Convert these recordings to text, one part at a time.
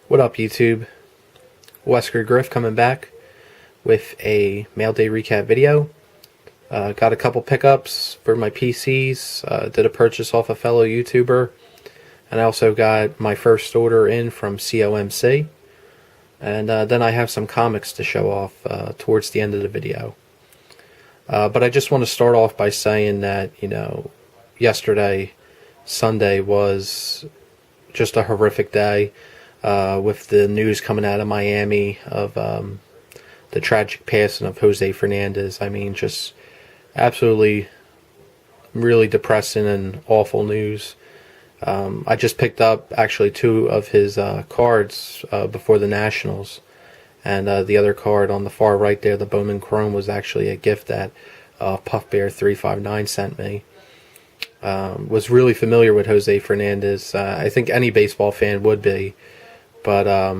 What up, YouTube? WeskerGriff coming back with a mail day recap video. Got a couple pickups for my PCs. Did a purchase off a fellow YouTuber. And I also got my first order in from COMC. And then I have some comics to show off towards the end of the video. But I just want to start off by saying that, yesterday, Sunday, was just a horrific day. With the news coming out of Miami of the tragic passing of Jose Fernandez. I mean, just absolutely really depressing and awful news. I just picked up actually 2 of his cards before the Nationals. And the other card on the far right there, the Bowman Chrome, was actually a gift that PuffBear359 sent me. Was really familiar with Jose Fernandez. I think any baseball fan would be. But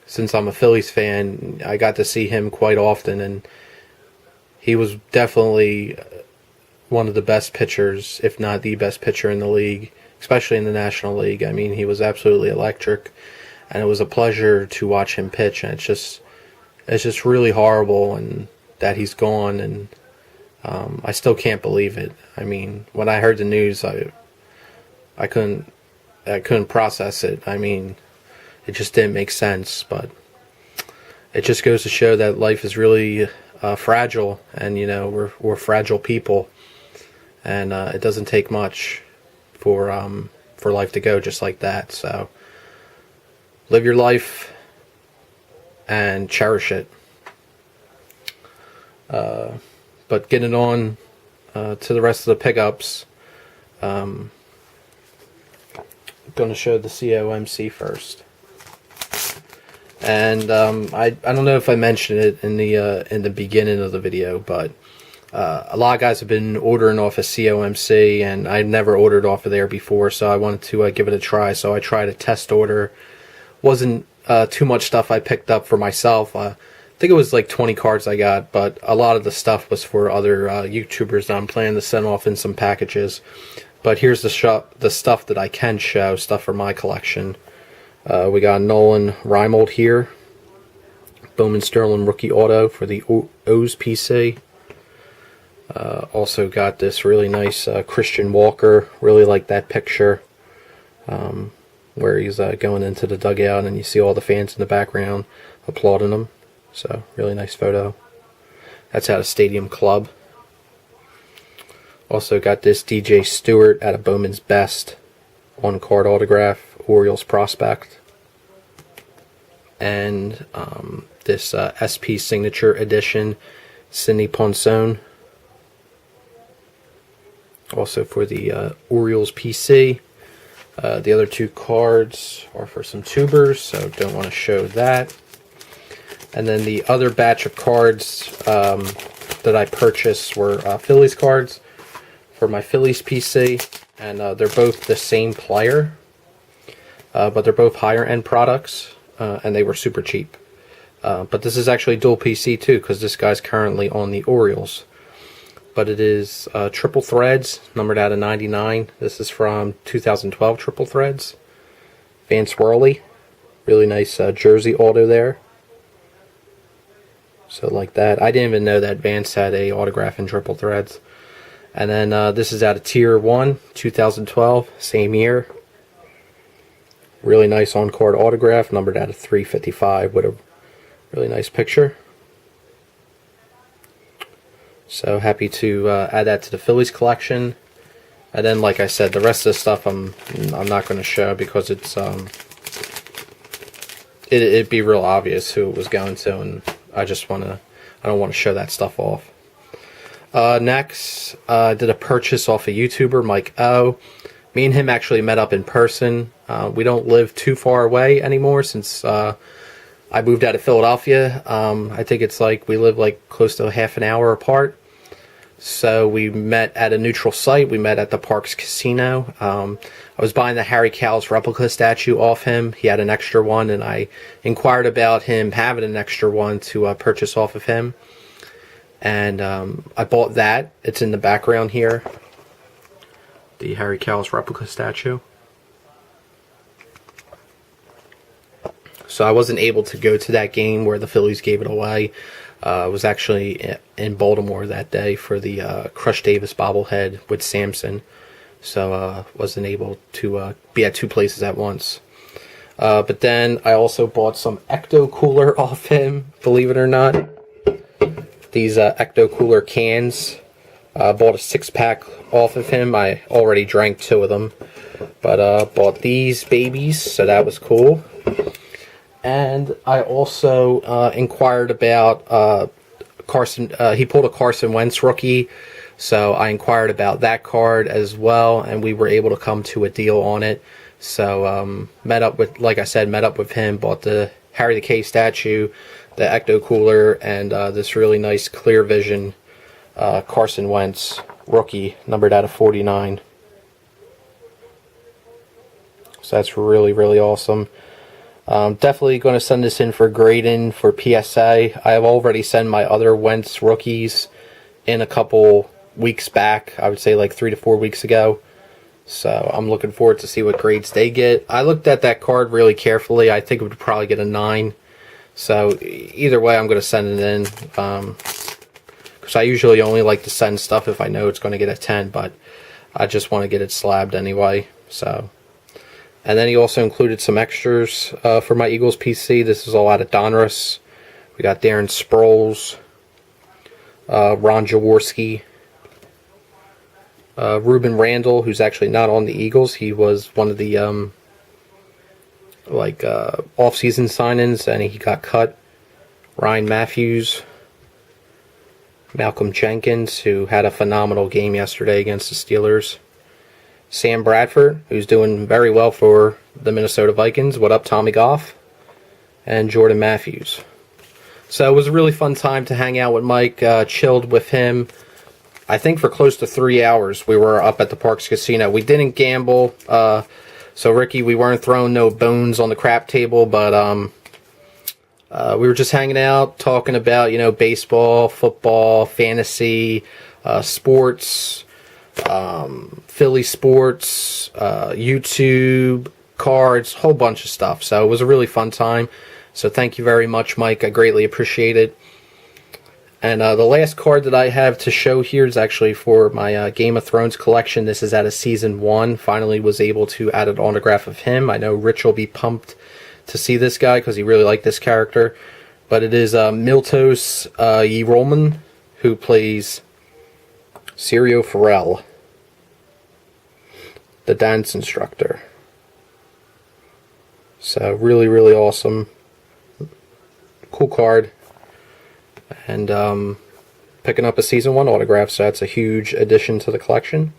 since I'm a Phillies fan, I got to see him quite often, and he was definitely one of the best pitchers, if not the best pitcher in the league, especially in the National League. I mean, he was absolutely electric, and it was a pleasure to watch him pitch. And it's just really horrible, and that he's gone, and I still can't believe it. I mean, when I heard the news, I couldn't process it. I mean, it just didn't make sense, but it just goes to show that life is really fragile, and we're fragile people, and it doesn't take much for life to go just like that. So live your life and cherish it. But getting on to the rest of the pickups, I'm going to show the COMC first. And I don't know if I mentioned it in the beginning of the video, but a lot of guys have been ordering off of COMC, and I never ordered off of there before, so I wanted to give it a try. So I tried a test order. Wasn't too much stuff I picked up for myself. I think it was like 20 cards I got, but a lot of the stuff was for other YouTubers that I'm planning to send off in some packages. But here's the stuff that I can show, stuff for my collection. We got Nolan Reimold here, Bowman Sterling rookie auto for the O's PC. Also got this really nice Christian Walker. Really like that picture where he's going into the dugout, and you see all the fans in the background applauding him. So really nice photo. That's out of Stadium Club. Also got this DJ Stewart out of Bowman's Best on card autograph, Orioles prospect. And this SP Signature Edition, Sidney Ponson. Also for the Orioles PC. The other 2 cards are for some tubers, so don't want to show that. And then the other batch of cards that I purchased were Phillies cards for my Phillies PC. And they're both the same player, but they're both higher end products, and they were super cheap. But this is actually dual PC too, because this guy's currently on the Orioles. But it is triple threads, numbered out of 99. This is from 2012 triple threads. Vance Worley, really nice jersey auto there. So like that. I didn't even know that Vance had a autograph in triple threads. And then this is out of Tier 1, 2012, same year. Really nice on-card autograph, numbered out of 355 with a really nice picture. So happy to add that to the Phillies collection. And then, like I said, the rest of the stuff I'm not going to show because it's it'd be real obvious who it was going to, and I don't want to show that stuff off. Next, I did a purchase off a YouTuber, MikeO. Me and him actually met up in person. We don't live too far away anymore since I moved out of Philadelphia. I think it's like we live like close to half an hour apart. So we met at a neutral site. We met at the Parks Casino. I was buying the Harry Cowles replica statue off him. He had an extra one, and I inquired about him having an extra one to purchase off of him. And I bought that. It's in the background here. The Harry Cowles replica statue. So I wasn't able to go to that game where the Phillies gave it away. I was actually in Baltimore that day for the Crush Davis bobblehead with Samson. So wasn't able to be at two places at once. But then I also bought some Ecto Cooler off him, believe it or not. These Ecto Cooler cans. Bought a 6-pack off of him. I already drank 2 of them. But bought these babies, so that was cool. And I also inquired about Carson. He pulled a Carson Wentz rookie. So I inquired about that card as well, and we were able to come to a deal on it. So met up with him, bought the Harry the K statue, the Ecto Cooler, and this really nice clear vision Carson Wentz rookie, numbered out of 49. So that's really, really awesome. Definitely going to send this in for grading for PSA. I have already sent my other Wentz rookies in a couple weeks back. I would say like 3 to 4 weeks ago. So I'm looking forward to see what grades they get. I looked at that card really carefully. I think it would probably get a 9. So either way, I'm going to send it in. Because I usually only like to send stuff if I know it's going to get a 10. But I just want to get it slabbed anyway. So. And then he also included some extras for my Eagles PC. This is all out of Donruss. We got Darren Sproles, Ron Jaworski, Ruben Randall, who's actually not on the Eagles. He was one of the off-season signings, and he got cut. Ryan Matthews, Malcolm Jenkins, who had a phenomenal game yesterday against the Steelers. Sam Bradford, who's doing very well for the Minnesota Vikings. What up, Tommy Goff? And Jordan Matthews. So it was a really fun time to hang out with Mike, chilled with him. I think for close to 3 hours we were up at the Parks Casino. We didn't gamble, so Ricky, we weren't throwing no bones on the crap table, but we were just hanging out, talking about, baseball, football, fantasy, sports, Philly sports, YouTube, cards, whole bunch of stuff. So it was a really fun time. So thank you very much, Mike. I greatly appreciate it. And the last card that I have to show here is actually for my Game of Thrones collection. This is out of Season 1. Finally was able to add an autograph of him. I know Rich will be pumped to see this guy because he really liked this character. But it is Miltos Yerolman, who plays Sirio Farrell, the dance instructor. So really, really awesome. Cool card. And picking up a Season 1 autograph, so that's a huge addition to the collection.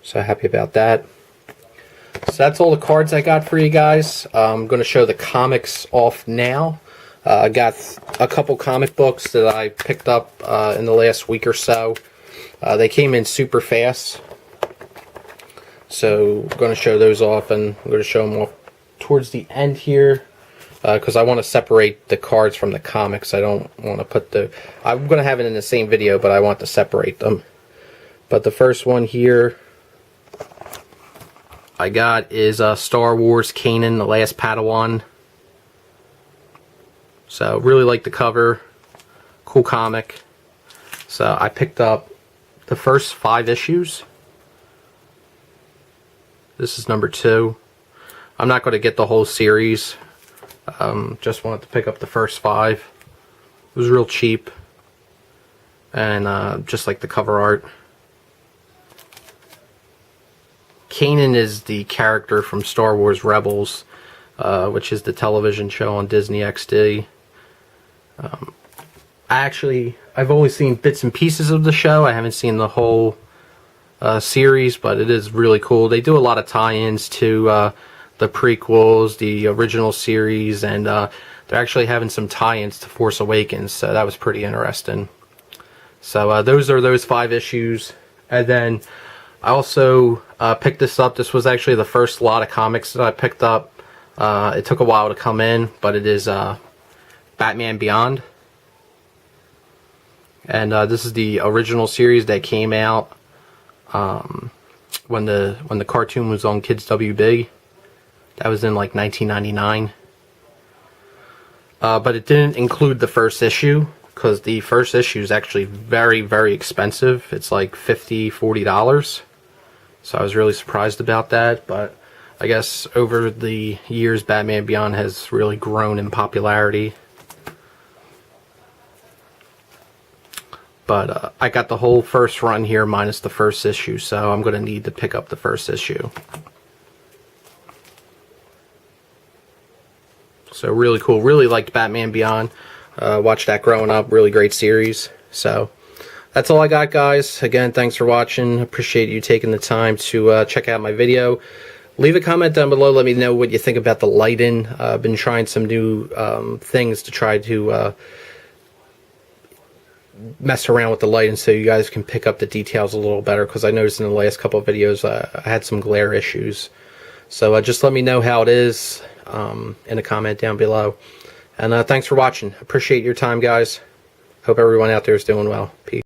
So happy about that. So that's all the cards I got for you guys. I'm going to show the comics off now. I got a couple comic books that I picked up in the last week or so. They came in super fast. So I'm going to show those off, and I'm going to show them off towards the end here. Because I want to separate the cards from the comics. I don't want to put the... I'm going to have it in the same video, but I want to separate them. But the first one here I got is Star Wars Kanan, the Last Padawan. So really like the cover. Cool comic. So I picked up the first 5 issues. This is number 2. I'm not going to get the whole series. Just wanted to pick up the first 5. It was real cheap, and just like the cover art. Kanan is the character from Star Wars Rebels, which is the television show on Disney XD. I've only seen bits and pieces of the show. I haven't seen the whole series, but it is really cool. They do a lot of tie-ins to the prequels, the original series, and they're actually having some tie-ins to Force Awakens, so that was pretty interesting. So those are those 5 issues. And then I also picked this up. This was actually the first lot of comics that I picked up. It took a while to come in, but it is Batman Beyond. And this is the original series that came out when the cartoon was on Kids WB. That was in like 1999. but it didn't include the first issue, because the first issue is actually very, very expensive. It's like $40. So I was really surprised about that, but I guess over the years Batman Beyond has really grown in popularity. But I got the whole first run here minus the first issue, so I'm going to need to pick up the first issue. So really cool. Really liked Batman Beyond. Watched that growing up. Really great series. So that's all I got, guys. Again, thanks for watching. Appreciate you taking the time to check out my video. Leave a comment down below. Let me know what you think about the lighting. I've been trying some new things to try to mess around with the lighting so you guys can pick up the details a little better, because I noticed in the last couple of videos I had some glare issues. So just let me know how it is in a comment down below. And thanks for watching. Appreciate your time, guys. Hope everyone out there is doing well. Peace.